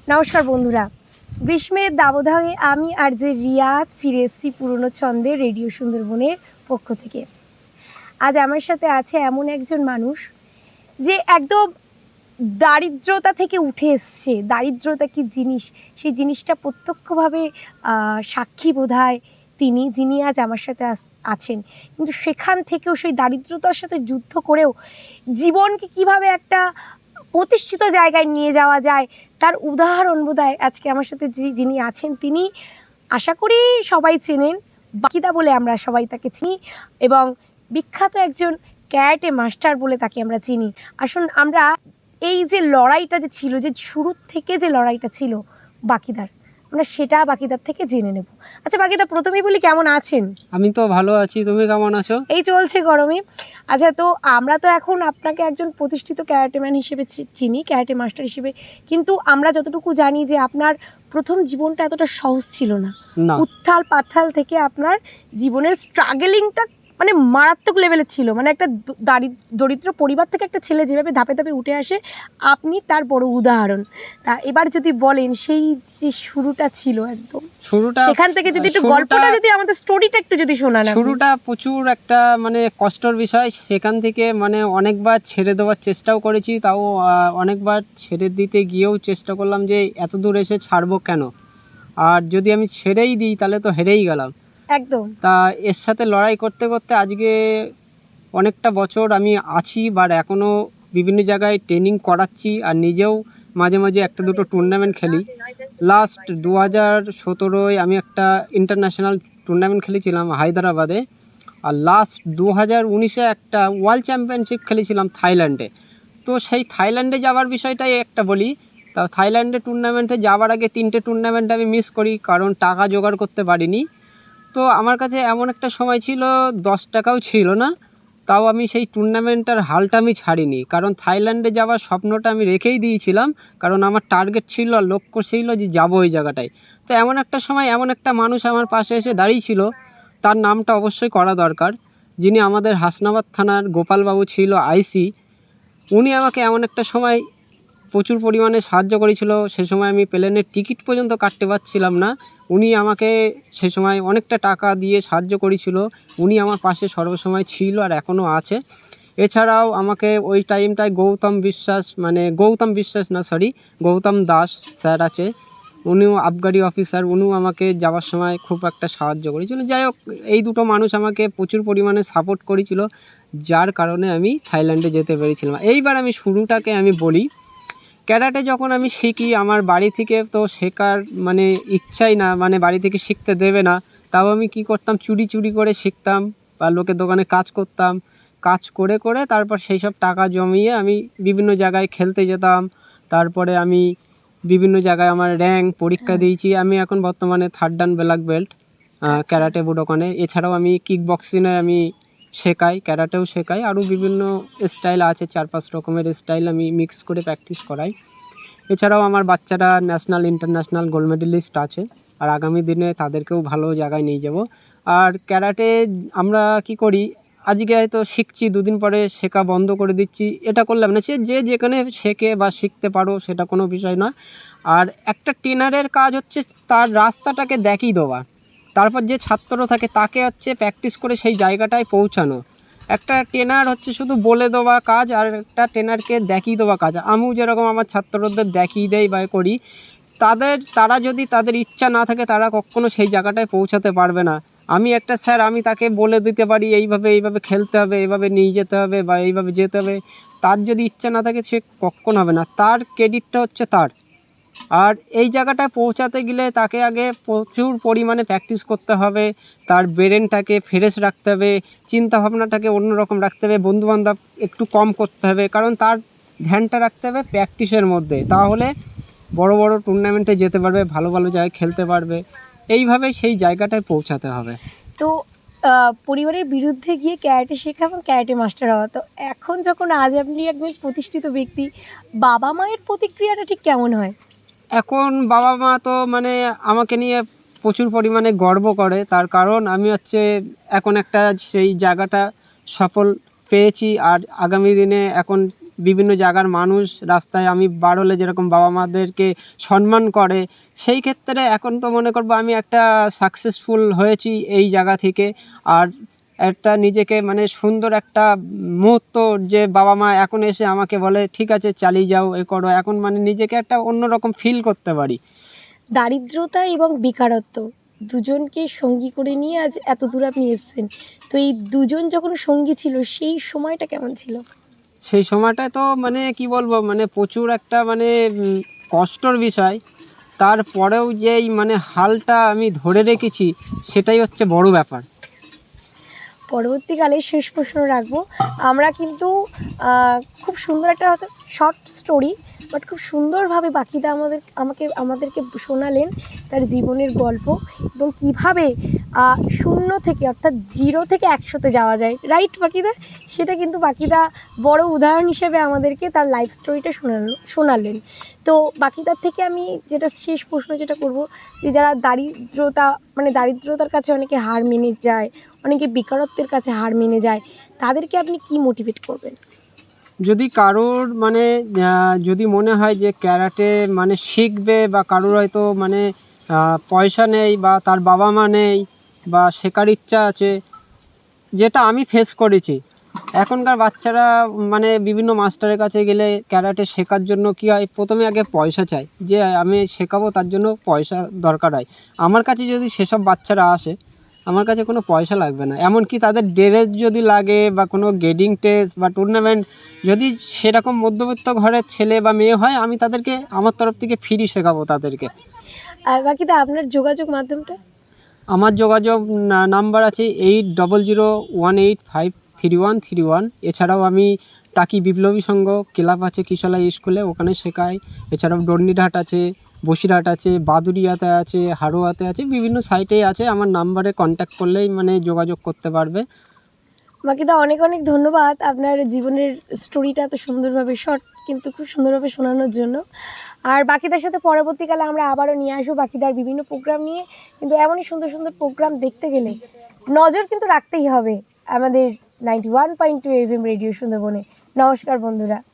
নমস্কার বন্ধুরা, গ্রীষ্মের দাবদাহে আমি আর যে রিয়াদ ফিরে এসেছি পুরনো ছন্দে রেডিও সুন্দরবনের পক্ষ থেকে। আজ আমার সাথে আছে এমন একজন মানুষ যে একদম দারিদ্রতা থেকে উঠে এসছে। দারিদ্রতা কি জিনিস, সেই জিনিসটা প্রত্যক্ষভাবে সাক্ষী বোধহয় তিনি, যিনি আজ আমার সাথে আছেন। কিন্তু সেখান থেকেও সেই দারিদ্রতার সাথে যুদ্ধ করেও জীবনকে কিভাবে একটা প্রতিষ্ঠিত জায়গায় নিয়ে যাওয়া যায় তার উদাহরণ বোধহয় আজকে আমার সাথে যিনি আছেন তিনি, আশা করি সবাই চেনেন। বাকিদা বলে আমরা সবাই তাকে চিনি এবং বিখ্যাত একজন ক্যারাটে মাস্টার বলে তাকে আমরা চিনি। আসুন আমরা এই যে লড়াইটা যে ছিল, যে শুরুর থেকে যে লড়াইটা ছিল বাকিদার, আমরা সেটা বাকিদার থেকে জেনে নেব। আচ্ছা বাকিদা, প্রথমেই বলি কেমন আছেন? আমি তো ভালো আছি, তুমি কেমন আছো? এই চলছে গরমে। আচ্ছা, তো আমরা তো এখন আপনাকে একজন প্রতিষ্ঠিত ক্যারাটেম্যান হিসেবে চিনি, ক্যারাটে মাস্টার হিসেবে, কিন্তু আমরা যতটুকু জানি যে আপনার প্রথম জীবনটা এতটা সহজ ছিল না। উত্থাল পাথাল থেকে আপনার জীবনের স্ট্রাগলিংটা মানে মারাত্মক লেভেলের ছিল। মানে একটা দরিদ্র পরিবার থেকে একটা ছেলে যেভাবে ধাপে ধাপে উঠে আসে, আপনি তার বড় উদাহরণ। তা এবার যদি বলেন সেই যে শুরুটা ছিল, একদম শুরুটা, সেখান থেকে যদি একটু গল্পটা, যদি আমাদের স্টোরিটা একটু যদি শোনান। শুরুটা প্রচুর একটা মানে কষ্টের বিষয়। সেখান থেকে মানে অনেকবার ছেড়ে দেওয়ার চেষ্টাও করেছি, তাও অনেকবার ছেড়ে দিতে গিয়েও চেষ্টা করলাম যে এত দূর এসে ছাড়বো কেন, আর যদি আমি ছেড়েই দিই তাহলে তো হেরেই গেলাম একদম। তা এর সাথে লড়াই করতে করতে আজকে অনেকটা বছর আমি আছি, বা এখনও বিভিন্ন জায়গায় ট্রেনিং করাচ্ছি, আর নিজেও মাঝে মাঝে একটা দুটো টুর্নামেন্ট খেলি। লাস্ট 2017-য় আমি একটা ইন্টারন্যাশনাল টুর্নামেন্ট খেলেছিলাম হায়দ্রাবাদে, আর লাস্ট 2019-এ একটা ওয়ার্ল্ড চ্যাম্পিয়নশিপ খেলেছিলাম থাইল্যান্ডে। তো সেই থাইল্যান্ডে যাওয়ার বিষয়টাই একটা বলি। তা থাইল্যান্ডে টুর্নামেন্টে যাওয়ার আগে 3টে টুর্নামেন্ট আমি মিস করি, কারণ টাকা জোগাড় করতে পারিনি। তো আমার কাছে এমন একটা সময় ছিল 10 টাকাও ছিল না, তাও আমি সেই টুর্নামেন্টটার হালটা আমি ছাড়িনি, কারণ থাইল্যান্ডে যাওয়ার স্বপ্নটা আমি রেখেই দিয়েছিলাম, কারণ আমার টার্গেট ছিল, লক্ষ্য ছিল যে যাবো ওই জায়গাটায়। তো এমন একটা সময় এমন একটা মানুষ আমার পাশে এসে দাঁড়িয়েছিল, তার নামটা অবশ্যই করা দরকার, যিনি আমাদের হাসনাবাদ থানার গোপালবাবু ছিল আইসি। উনি আমাকে এমন একটা সময় প্রচুর পরিমাণে সাহায্য করেছিল। সে সময় আমি প্লেনের টিকিট পর্যন্ত কাটতে পারছিলাম না, উনি আমাকে সে সময় অনেকটা টাকা দিয়ে সাহায্য করেছিল। উনি আমার পাশে সর্বসময় ছিল আর এখনও আছে। এছাড়াও আমাকে ওই টাইমটায় গৌতম দাস স্যার আছে, উনিও আবগারি অফিসার, উনিও আমাকে যাওয়ার সময় খুব একটা সাহায্য করেছিল। যাই হোক, এই দুটো মানুষ আমাকে প্রচুর পরিমাণে সাপোর্ট করেছিল, যার কারণে আমি থাইল্যান্ডে যেতে পেরেছিলাম। এইবার আমি শুরুটাকে আমি বলি। ক্যারাটে যখন আমি শিখি, আমার বাড়ি থেকে তো শেখার মানে ইচ্ছাই না, মানে বাড়ি থেকে শিখতে দেবে না। তাও আমি কি করতাম, চুরি চুরি করে শিখতাম, বা লোকের দোকানে কাজ করতাম। কাজ করে করে তারপর সেই সব টাকা জমিয়ে আমি বিভিন্ন জায়গায় খেলতে যেতাম। তারপরে আমি বিভিন্ন জায়গায় আমার র্যাঙ্ক পরীক্ষা দিয়েছি। আমি এখন বর্তমানে 3rd dan black belt karate বুডোকানে। এছাড়াও আমি কিক বক্সিংয়ে আমি শেখাই, ক্যারাটেও শেখাই, আরও বিভিন্ন স্টাইল আছে, 4-5 রকমের স্টাইল আমি মিক্স করে প্র্যাকটিস করাই। এছাড়াও আমার বাচ্চারা ন্যাশনাল ইন্টারন্যাশনাল গোল্ড মেডেলিস্ট আছে, আর আগামী দিনে তাদেরকেও ভালো জায়গায় নিয়ে যাব। আর ক্যারাটে আমরা কি করি, আজকে হয়তো শিখছি, 2 দিন পরে শেখা বন্ধ করে দিচ্ছি, এটা করলাম না। যে যেখানে শেখে বা শিখতে পারো সেটা কোনো বিষয় নয়। আর একটা ট্রেনারের কাজ হচ্ছে তার রাস্তাটাকে দেখিয়ে দেওয়া, তারপর যে ছাত্র থাকে তাকে হচ্ছে প্র্যাকটিস করে সেই জায়গাটায় পৌঁছানো। একটা ট্রেনার হচ্ছে শুধু বলে দেওয়া কাজ, আর একটা ট্রেনারকে দেখিয়ে দেওয়া কাজ। আমিও যেরকম আমার ছাত্রদের দেখিয়ে দেই বা করি, তারা যদি তাদের ইচ্ছা না থাকে তারা কখনো সেই জায়গাটায় পৌঁছাতে পারবে না। আমি একটা স্যার, আমি তাকে বলে দিতে পারি এইভাবে এইভাবে খেলতে হবে, এইভাবে নিয়ে যেতে হবে বা এইভাবে যেতে হবে, তার যদি ইচ্ছা না থাকে সে কখনো হবে না। তার ক্রেডিটটা হচ্ছে তার। আর এই জায়গাটায় পৌঁছাতে গেলে তাকে আগে প্রচুর পরিমাণে প্র্যাকটিস করতে হবে, তার ব্রেনটাকে ফ্রেশ রাখতে হবে, চিন্তাভাবনাটাকে অন্যরকম রাখতে হবে, বন্ধুবান্ধব একটু কম করতে হবে, কারণ তার ধ্যানটা রাখতে হবে প্র্যাকটিসের মধ্যে। তাহলে বড় বড় টুর্নামেন্টে যেতে পারবে, ভালো ভালো জায়গায় খেলতে পারবে। এইভাবে সেই জায়গাটায় পৌঁছাতে হবে। তো পরিবারের বিরুদ্ধে গিয়ে ক্যারাটে শেখা এবং ক্যারাটে মাস্টার হওয়া, তো এখন যখন আজ আপনি একজন প্রতিষ্ঠিত ব্যক্তি, বাবা মায়ের প্রতিক্রিয়াটা ঠিক কেমন হয়? এখন বাবা মা তো মানে আমাকে নিয়ে প্রচুর পরিমাণে গর্ব করে, তার কারণ আমি হচ্ছে এখন একটা সেই জায়গাটা সফল পেয়েছি। আর আগামী দিনে এখন বিভিন্ন জায়গার মানুষ রাস্তায় আমি বার হলে যেরকম বাবা মাদেরকে সম্মান করে, সেই ক্ষেত্রে এখন তো মনে করবো আমি একটা সাকসেসফুল হয়েছি এই জায়গা থেকে। আর একটা নিজেকে মানে সুন্দর একটা মুহূর্ত, যে বাবা মা এখন এসে আমাকে বলে ঠিক আছে চালিয়ে যাও, এ করো, এখন মানে নিজেকে একটা অন্যরকম ফিল করতে পারি। দারিদ্রতা এবং বেকারত্ব দুজনকে সঙ্গী করে নিয়ে আজ এত দূর আপনি এসেছেন। তো এই দুজন যখন সঙ্গী ছিল সেই সময়টা কেমন ছিল? সেই সময়টায় তো মানে কি বলবো, মানে প্রচুর একটা মানে কষ্টর বিষয়। তারপরেও যেই মানে হালটা আমি ধরে রেখেছি, সেটাই হচ্ছে বড় ব্যাপার। পরবর্তীকালে শেষ প্রশ্ন রাখবো। আমরা কিন্তু খুব সুন্দর একটা শর্ট স্টোরি, বাট খুব সুন্দরভাবে বাকিদা আমাদেরকে শোনালেন তার জীবনের গল্প এবং কিভাবে শূন্য থেকে অর্থাৎ 0 থেকে 100-তে যাওয়া যায়, রাইট বাকিদা? সেটা কিন্তু বাকিদা বড় উদাহরণ হিসেবে আমাদেরকে তার লাইফ স্টোরিটা শোনালেন। তো বাকিদার থেকে আমি যেটা শেষ প্রশ্ন যেটা করব, যে যারা দারিদ্রতার কাছে অনেকে হার মেনে যায়, অনেকে বেকারত্বের কাছে হার মেনে যায়, তাদেরকে আপনি কি মোটিভেট করবেন? যদি কারোর মানে যদি মনে হয় যে ক্যারাটে মানে শিখবে, বা কারোর হয়তো মানে পয়সা নেই বা তার বাবা মা নেই বা শেখার ইচ্ছা আছে, যেটা আমি ফেস করেছি। এখনকার বাচ্চারা মানে বিভিন্ন মাস্টারের কাছে গেলে ক্যারাটে শেখার জন্য কী হয়, প্রথমে আগে পয়সা চাই, যে আমি শেখাবো তার জন্য পয়সা দরকার হয়। আমার কাছে যদি সেসব বাচ্চারা আসে, আমার কাছে কোনো পয়সা লাগবে না, এমনকি তাদের ড্রেস যদি লাগে বা কোনো গ্রেডিং টেস্ট বা টুর্নামেন্ট যদি সেরকম মধ্যবিত্ত ঘরের ছেলে বা মেয়ে হয়, আমি তাদেরকে আমার তরফ থেকে ফ্রি শেখাবো তাদেরকে। আর বাকিদা আপনার যোগাযোগ মাধ্যমটা? আমার যোগাযোগ নাম্বার আছে 8001853131। এছাড়াও আমি টাকি বিপ্লবী সংঘ ক্লাব আছে কিশলা স্কুলে, ওখানে শেখাই। এছাড়াও ডন্ডিরহাট আছে, বসিরহাট আছে, বাদুড়িয়াতে আছে, হাড়োয়াতে আছে, বিভিন্ন সাইটেই আছে। আমার নাম্বারে কন্ট্যাক্ট করলেই মানে যোগাযোগ করতে পারবে। বাকিদা অনেক অনেক ধন্যবাদ আপনার জীবনের স্টোরিটা এত সুন্দরভাবে, শর্ট কিন্তু খুব সুন্দরভাবে শোনানোর জন্য। আর বাকিদার সাথে পরবর্তীকালে আমরা আবারও নিয়ে আসবো বাকিদার বিভিন্ন প্রোগ্রাম নিয়ে। কিন্তু এমনই সুন্দর সুন্দর প্রোগ্রাম দেখতে গেলে নজর কিন্তু রাখতেই হবে আমাদের 91.2 FM রেডিও সুন্দরবনে। নমস্কার বন্ধুরা।